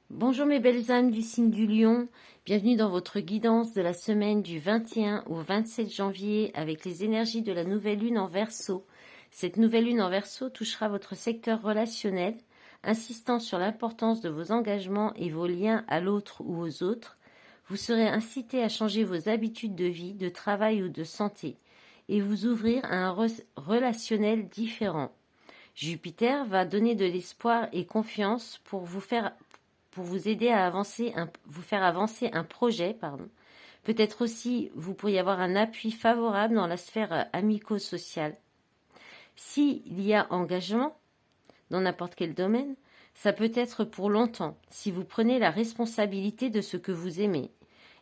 Bonjour mes belles âmes du signe du lion, bienvenue dans votre guidance de la semaine du 21 au 27 janvier avec les énergies de la nouvelle lune en Verseau. Cette nouvelle lune en Verseau touchera votre secteur relationnel, insistant sur l'importance de vos engagements et vos liens à l'autre ou aux autres. Vous serez incité à changer vos habitudes de vie, de travail ou de santé et vous ouvrir à un relationnel différent. Jupiter va donner de l'espoir et confiance pour vous aider à vous faire avancer un projet, pardon. Peut-être aussi, vous pourriez avoir un appui favorable dans la sphère amico-sociale. S'il y a engagement, dans n'importe quel domaine, ça peut être pour longtemps, si vous prenez la responsabilité de ce que vous aimez.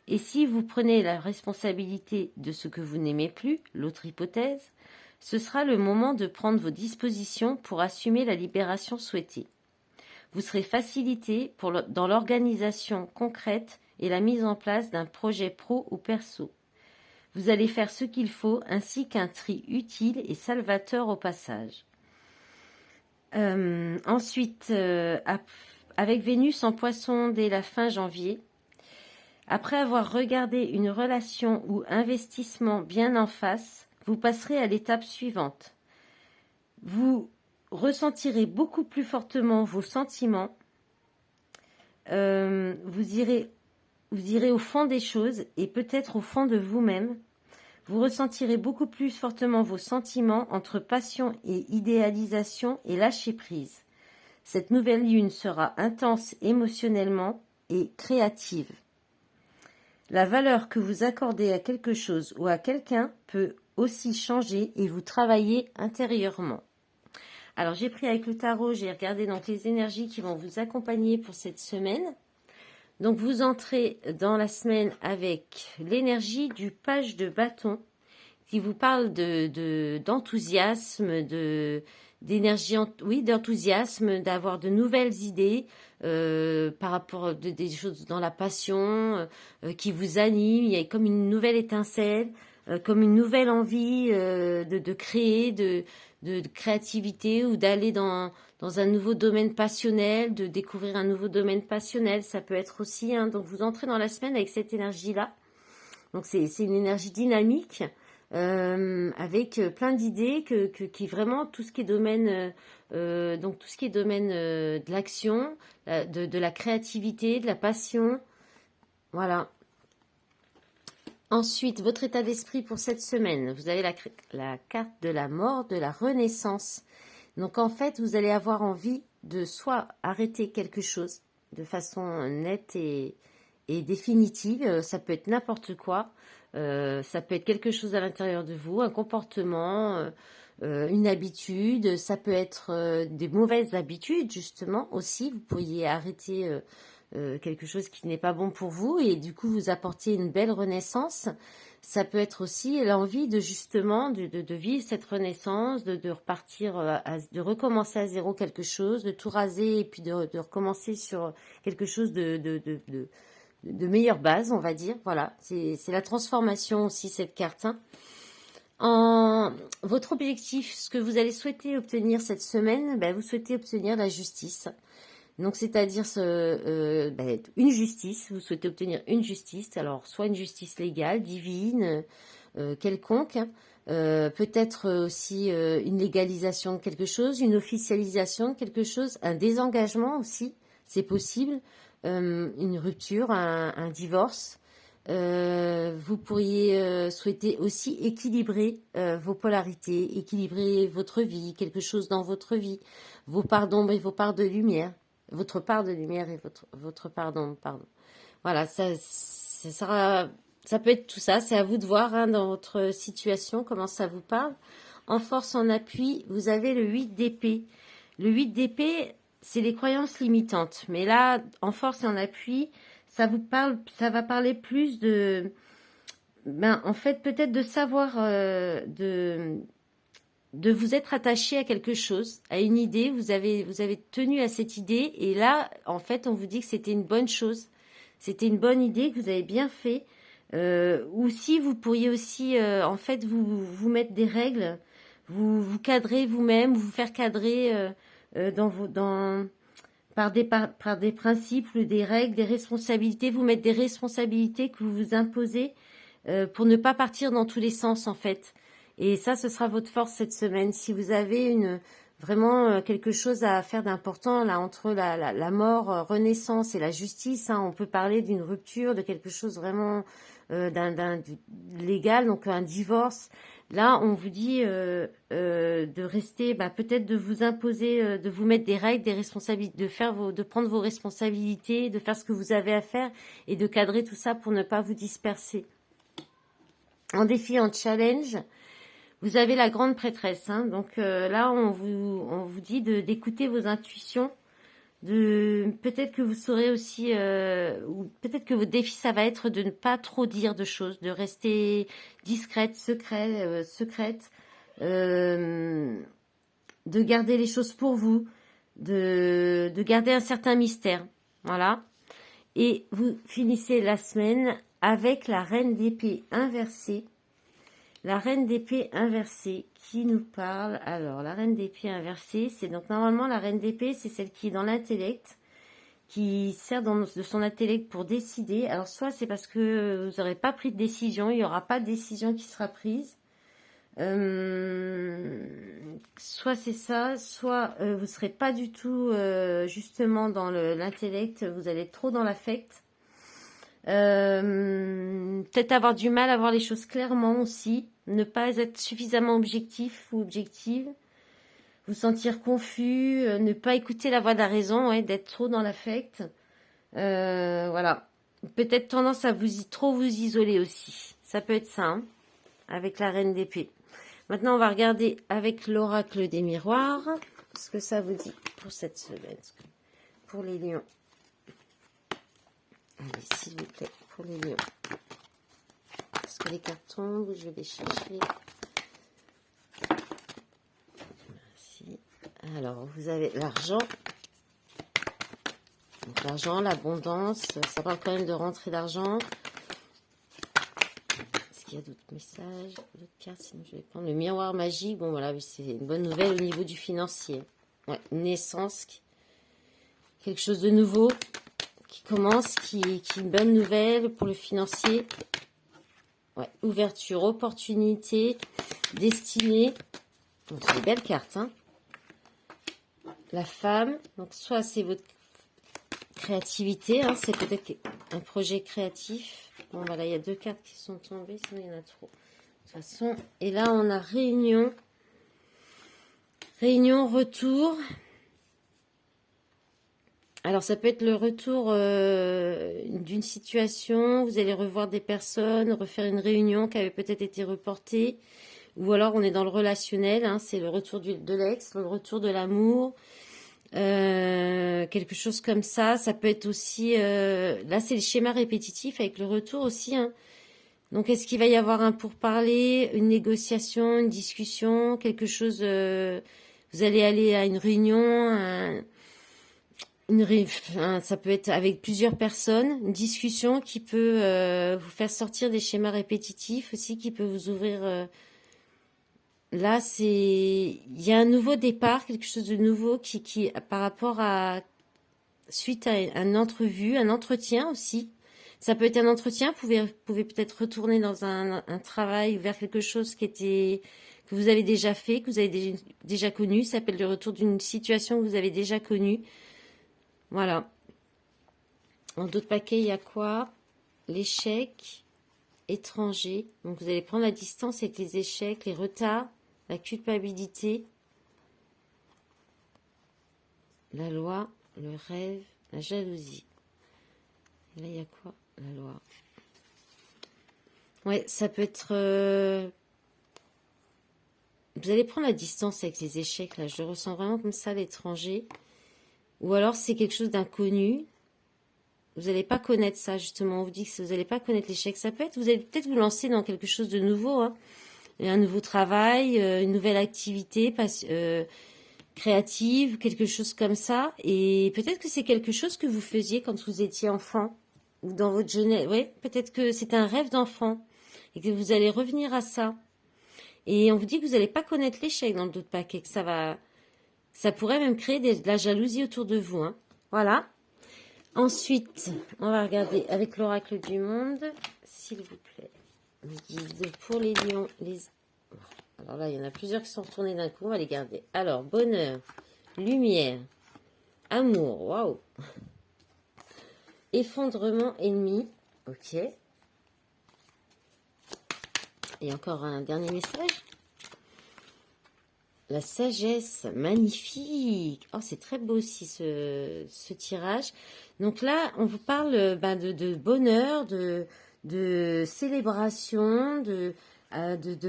Et si vous prenez la responsabilité de ce que vous n'aimez plus, l'autre hypothèse, ce sera le moment de prendre vos dispositions pour assumer la libération souhaitée. Vous serez facilité dans l'organisation concrète et la mise en place d'un projet pro ou perso. Vous allez faire ce qu'il faut ainsi qu'un tri utile et salvateur au passage. Ensuite, avec Vénus en Poisson dès la fin janvier, après avoir regardé une relation ou investissement bien en face, vous passerez à l'étape suivante. Vous ressentirez beaucoup plus fortement vos sentiments. Vous irez au fond des choses et peut-être au fond de vous-même. Vous ressentirez beaucoup plus fortement vos sentiments entre passion et idéalisation et lâcher prise. Cette nouvelle lune sera intense émotionnellement et créative. La valeur que vous accordez à quelque chose ou à quelqu'un peut aussi changer et vous travailler intérieurement. Alors j'ai pris avec le tarot, j'ai regardé donc les énergies qui vont vous accompagner pour cette semaine. Donc vous entrez dans la semaine avec l'énergie du page de bâton qui vous parle d'enthousiasme, d'énergie, oui, d'enthousiasme, d'avoir de nouvelles idées par rapport à des choses dans la passion qui vous animent. Il y a comme une nouvelle étincelle, comme une nouvelle envie de créer, de créativité ou d'aller dans un nouveau domaine passionnel, de découvrir un nouveau domaine passionnel. Ça peut être aussi, hein, donc vous entrez dans la semaine avec cette énergie-là. Donc c'est une énergie dynamique avec plein d'idées qui vraiment tout ce qui est domaine donc tout ce qui est domaine de l'action, de la créativité, de la passion. Voilà. Ensuite, votre état d'esprit pour cette semaine. Vous avez la carte de la mort, de la renaissance. Donc en fait, vous allez avoir envie de soit arrêter quelque chose de façon nette et définitive. Ça peut être n'importe quoi. Ça peut être quelque chose à l'intérieur de vous, un comportement, une habitude. Ça peut être des mauvaises habitudes, justement, aussi. Vous pourriez arrêter quelque chose qui n'est pas bon pour vous et du coup vous apporter une belle renaissance. Ça peut être aussi l'envie de justement de vivre cette renaissance, de repartir, de recommencer à zéro quelque chose, de tout raser et puis de recommencer sur quelque chose de meilleure base, on va dire. Voilà, c'est la transformation aussi, cette carte. Hein. Votre objectif, ce que vous allez souhaiter obtenir cette semaine, ben, vous souhaitez obtenir la justice. Donc, c'est-à-dire une justice, vous souhaitez obtenir une justice, alors soit une justice légale, divine, quelconque, peut-être aussi une légalisation de quelque chose, une officialisation de quelque chose, un désengagement aussi, c'est possible, une rupture, un divorce. Vous pourriez souhaiter aussi équilibrer vos polarités, équilibrer votre vie, quelque chose dans votre vie, vos parts d'ombre et vos parts de lumière. Votre part de lumière et votre part d'ombre, pardon. Voilà, ça peut être tout ça. C'est à vous de voir hein, dans votre situation comment ça vous parle. En force, en appui, vous avez le 8 d'épée. Le 8 d'épée, c'est les croyances limitantes. Mais là, en force et en appui, ça va parler plus en fait, peut-être de savoir, de vous être attaché à quelque chose, à une idée, vous avez tenu à cette idée, et là, en fait, on vous dit que c'était une bonne chose, c'était une bonne idée, que vous avez bien fait, ou si vous pourriez aussi, en fait, vous mettre des règles, vous cadrer vous-même, vous faire cadrer dans par des principes ou des règles, des responsabilités, vous mettre des responsabilités que vous vous imposez pour ne pas partir dans tous les sens en fait. Et ça, ce sera votre force cette semaine. Si vous avez vraiment quelque chose à faire d'important là entre la mort, renaissance et la justice, hein, on peut parler d'une rupture, de quelque chose vraiment du légal, donc un divorce. Là, on vous dit de rester, peut-être de vous imposer, de vous mettre des règles, des responsabilités, de prendre vos responsabilités, de faire ce que vous avez à faire et de cadrer tout ça pour ne pas vous disperser. En défi, en challenge, vous avez la grande prêtresse. Hein, donc là, on vous dit d'écouter vos intuitions. Peut-être que vous saurez aussi, ou peut-être que votre défi, ça va être de ne pas trop dire de choses, de rester discrète, secrète, de garder les choses pour vous, de garder un certain mystère. Voilà. Et vous finissez la semaine avec la reine d'épée inversée. La reine d'épée inversée qui nous parle. Alors, la reine d'épée inversée, c'est donc normalement la reine d'épée, c'est celle qui est dans l'intellect, qui sert de son intellect pour décider. Alors, soit c'est parce que vous n'aurez pas pris de décision, il n'y aura pas de décision qui sera prise. Soit c'est ça, soit vous ne serez pas du tout justement dans l'intellect, vous allez être trop dans l'affect. Peut-être avoir du mal à voir les choses clairement aussi, ne pas être suffisamment objectif ou objective, vous sentir confus, ne pas écouter la voix de la raison, ouais, d'être trop dans l'affect. Voilà. Peut-être tendance à trop vous isoler aussi. Ça peut être ça, hein, avec la reine d'épée. Maintenant, on va regarder avec l'oracle des miroirs ce que ça vous dit pour cette semaine. Pour les lions. Allez, s'il vous plaît, pour les lions. Parce que les cartes tombent, je vais les chercher. Merci. Alors, vous avez l'argent. Donc, l'argent, l'abondance. Ça parle quand même de rentrée d'argent. Est-ce qu'il y a d'autres messages, d'autres cartes? Sinon, je vais prendre le miroir magique. Bon, voilà, c'est une bonne nouvelle au niveau du financier. Ouais, naissance. Quelque chose de nouveau qui commence, qui est une bonne nouvelle pour le financier. Ouais, ouverture, opportunité, destinée. Donc, c'est des belles cartes. Hein. La femme, donc soit c'est votre créativité, hein, c'est peut-être un projet créatif. Bon, voilà, il y a 2 cartes qui sont tombées, sinon il y en a trop. De toute façon, et là, on a réunion. Réunion, retour. Alors, ça peut être le retour d'une situation, vous allez revoir des personnes, refaire une réunion qui avait peut-être été reportée, ou alors on est dans le relationnel, hein, c'est le retour de l'ex, le retour de l'amour, quelque chose comme ça. Ça peut être aussi, là c'est le schéma répétitif avec le retour aussi. Hein. Donc, est-ce qu'il va y avoir un pourparler, une négociation, une discussion, quelque chose, vous allez aller à une réunion, ça peut être avec plusieurs personnes, une discussion qui peut vous faire sortir des schémas répétitifs aussi, qui peut vous ouvrir. Là, il y a un nouveau départ, quelque chose de nouveau qui par rapport à suite à un entrevue, un entretien aussi. Ça peut être un entretien, vous pouvez peut-être retourner dans un travail vers quelque chose que vous avez déjà fait, que vous avez déjà connu. Ça s'appelle le retour d'une situation que vous avez déjà connue. Voilà. En d'autres paquets, il y a quoi? L'échec, étranger. Donc, vous allez prendre la distance avec les échecs, les retards, la culpabilité, la loi, le rêve, la jalousie. Et là, il y a quoi? La loi. Ouais, ça peut être... Vous allez prendre la distance avec les échecs, là. Je le ressens vraiment comme ça, l'étranger. Ou alors, c'est quelque chose d'inconnu. Vous n'allez pas connaître ça, justement. On vous dit que vous n'allez pas connaître l'échec. Ça peut être, vous allez peut-être vous lancer dans quelque chose de nouveau. Hein. Un nouveau travail, une nouvelle activité créative, quelque chose comme ça. Et peut-être que c'est quelque chose que vous faisiez quand vous étiez enfant. Ou dans votre jeunesse. Oui, peut-être que c'est un rêve d'enfant. Et que vous allez revenir à ça. Et on vous dit que vous n'allez pas connaître l'échec dans le d'autres paquets. Que ça pourrait même créer de la jalousie autour de vous. Hein. Voilà. Ensuite, on va regarder avec l'oracle du monde, s'il vous plaît. Guide pour les lions. Alors là, il y en a plusieurs qui sont retournés d'un coup. On va les garder. Alors, bonheur, lumière, amour. Waouh. Effondrement ennemi. Ok. Et encore un dernier message. La sagesse, magnifique. Oh, c'est très beau aussi ce tirage. Donc là, on vous parle de bonheur, de célébration, de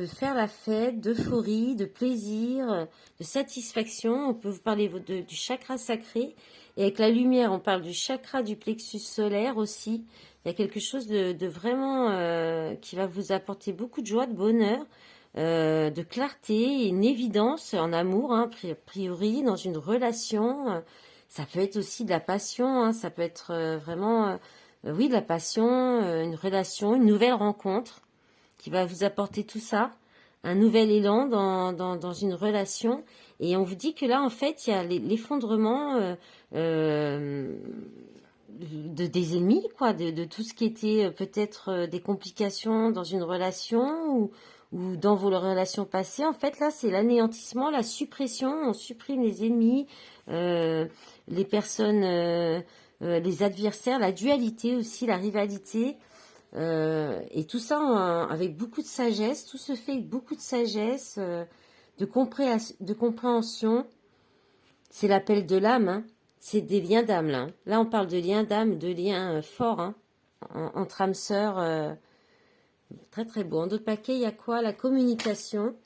faire la fête, d'euphorie, de plaisir, de satisfaction. On peut vous parler du chakra sacré. Et avec la lumière, on parle du chakra du plexus solaire aussi. Il y a quelque chose de vraiment qui va vous apporter beaucoup de joie, de bonheur, de clarté, une évidence en amour, hein, a priori, dans une relation. Ça peut être aussi de la passion, hein, ça peut être vraiment, oui, de la passion, une relation, une nouvelle rencontre qui va vous apporter tout ça, un nouvel élan dans une relation. Et on vous dit que là, en fait, il y a l'effondrement des ennemis, quoi, de tout ce qui était peut-être des complications dans une relation ou dans vos relations passées. En fait, là, c'est l'anéantissement, la suppression. On supprime les ennemis, les personnes, les adversaires, la dualité aussi, la rivalité. Et tout ça avec beaucoup de sagesse. Tout se fait avec beaucoup de sagesse, de compréhension. C'est l'appel de l'âme, hein. C'est des liens d'âme, là. Là, on parle de liens d'âme, de liens forts, hein, entre âmes sœurs. Très, très beau. En d'autres paquets, il y a quoi? La communication.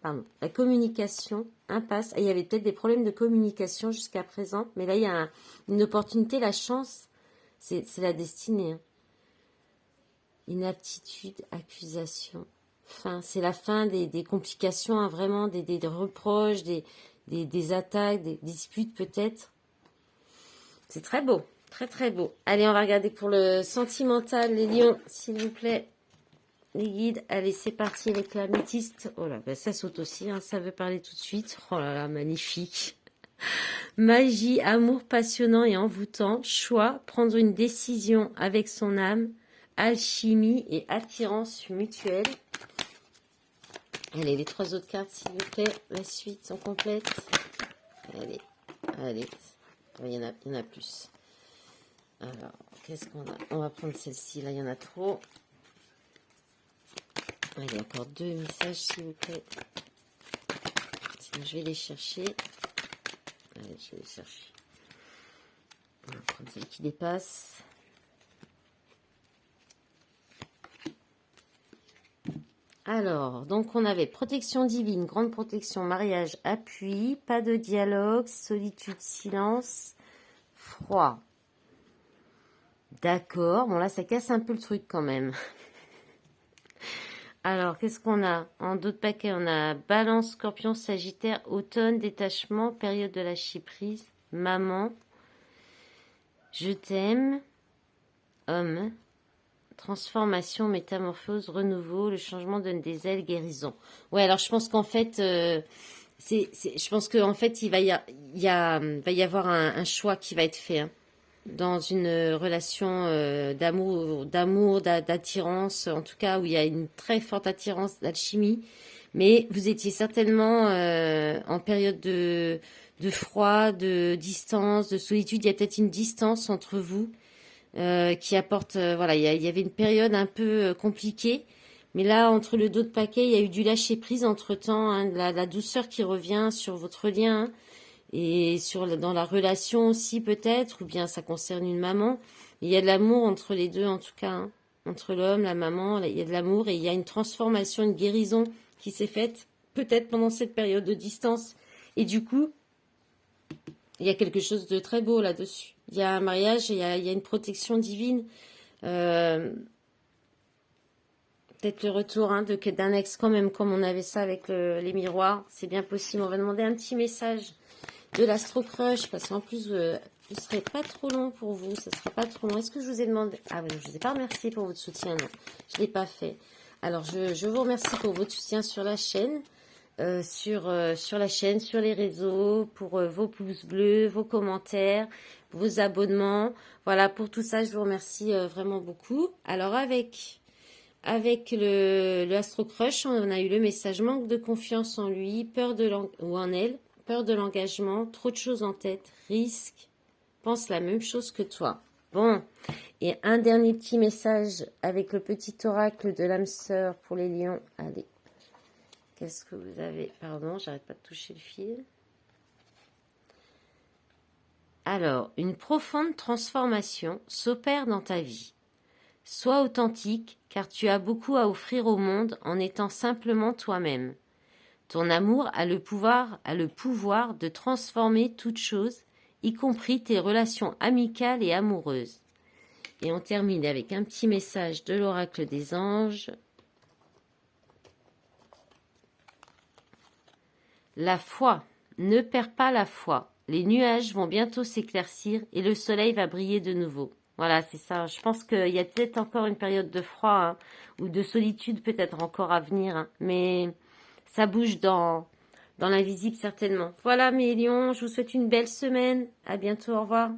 Pardon. La communication, impasse. Il y avait peut-être des problèmes de communication jusqu'à présent, mais là, il y a une opportunité, la chance. C'est la destinée, hein. Inaptitude, accusation. Fin. C'est la fin des complications, hein, vraiment, des reproches, des attaques, des disputes peut-être. C'est très beau, très très beau. Allez, on va regarder pour le sentimental, les lions, s'il vous plaît. Les guides, allez, c'est parti avec la métiste. Oh là, ben ça saute aussi, hein, ça veut parler tout de suite. Oh là là, magnifique. Magie, amour passionnant et envoûtant, choix, prendre une décision avec son âme, alchimie et attirance mutuelle. Allez, les trois autres cartes, s'il vous plaît. La suite, sont complètes. Allez, allez. Il y en a plus. Alors, qu'est-ce qu'on a? On va prendre celle-ci. Là, il y en a trop. Allez, encore deux messages, s'il vous plaît. Sinon, je vais les chercher. Allez, je vais les chercher. On va prendre celle qui dépasse. Alors, donc on avait protection divine, grande protection, mariage, appui, pas de dialogue, solitude, silence, froid. D'accord, bon là ça casse un peu le truc quand même. Alors, qu'est-ce qu'on a? En d'autres paquets, on a balance, scorpion, sagittaire, automne, détachement, période de lâcher prise, maman, je t'aime, homme. Transformation, métamorphose, renouveau, le changement donne des ailes, guérison. Ouais, alors je pense qu'en fait, je pense qu'en fait, il va y avoir un choix qui va être fait, hein, dans une relation d'amour, d'attirance, en tout cas où il y a une très forte attirance, d'alchimie. Mais vous étiez certainement en période de froid, de distance, de solitude. Il y a peut-être une distance entre vous. Qui apporte, voilà, il y avait une période un peu compliquée, mais là, entre le dos de paquet, il y a eu du lâcher-prise entre-temps, hein, la douceur qui revient sur votre lien, hein, et dans la relation aussi peut-être, ou bien ça concerne une maman. Il y a de l'amour entre les deux en tout cas, hein, entre l'homme, la maman, il y a de l'amour, et il y a une transformation, une guérison qui s'est faite, peut-être pendant cette période de distance, et du coup, il y a quelque chose de très beau là-dessus. Il y a un mariage, il y a une protection divine. Peut-être le retour, hein, d'un ex quand même, comme on avait ça avec les miroirs. C'est bien possible. On va demander un petit message de l'Astro Crush, parce qu'en plus, ce ne serait pas trop long pour vous. Ce ne serait pas trop long. Est-ce que je vous ai demandé... Ah oui, je ne vous ai pas remercié pour votre soutien. Non, je ne l'ai pas fait. Alors, je vous remercie pour votre soutien sur la chaîne. sur la chaîne, sur les réseaux, pour vos pouces bleus, vos commentaires, vos abonnements. Voilà, pour tout ça, je vous remercie vraiment beaucoup. Alors avec le Astro Crush, on a eu le message manque de confiance en lui, ou en elle, peur de l'engagement, trop de choses en tête, risque, pense la même chose que toi. Bon, et un dernier petit message avec le petit oracle de l'âme sœur pour les lions. Allez, qu'est-ce que vous avez? Pardon, j'arrête pas de toucher le fil. Alors, une profonde transformation s'opère dans ta vie. Sois authentique, car tu as beaucoup à offrir au monde en étant simplement toi-même. Ton amour a le pouvoir de transformer toute chose, y compris tes relations amicales et amoureuses. Et on termine avec un petit message de l'oracle des anges. La foi, ne perds pas la foi. Les nuages vont bientôt s'éclaircir et le soleil va briller de nouveau. Voilà, c'est ça. Je pense qu'il y a peut-être encore une période de froid hein, ou de solitude peut-être encore à venir. Hein, mais ça bouge dans l'invisible certainement. Voilà mes lions, je vous souhaite une belle semaine. À bientôt, au revoir.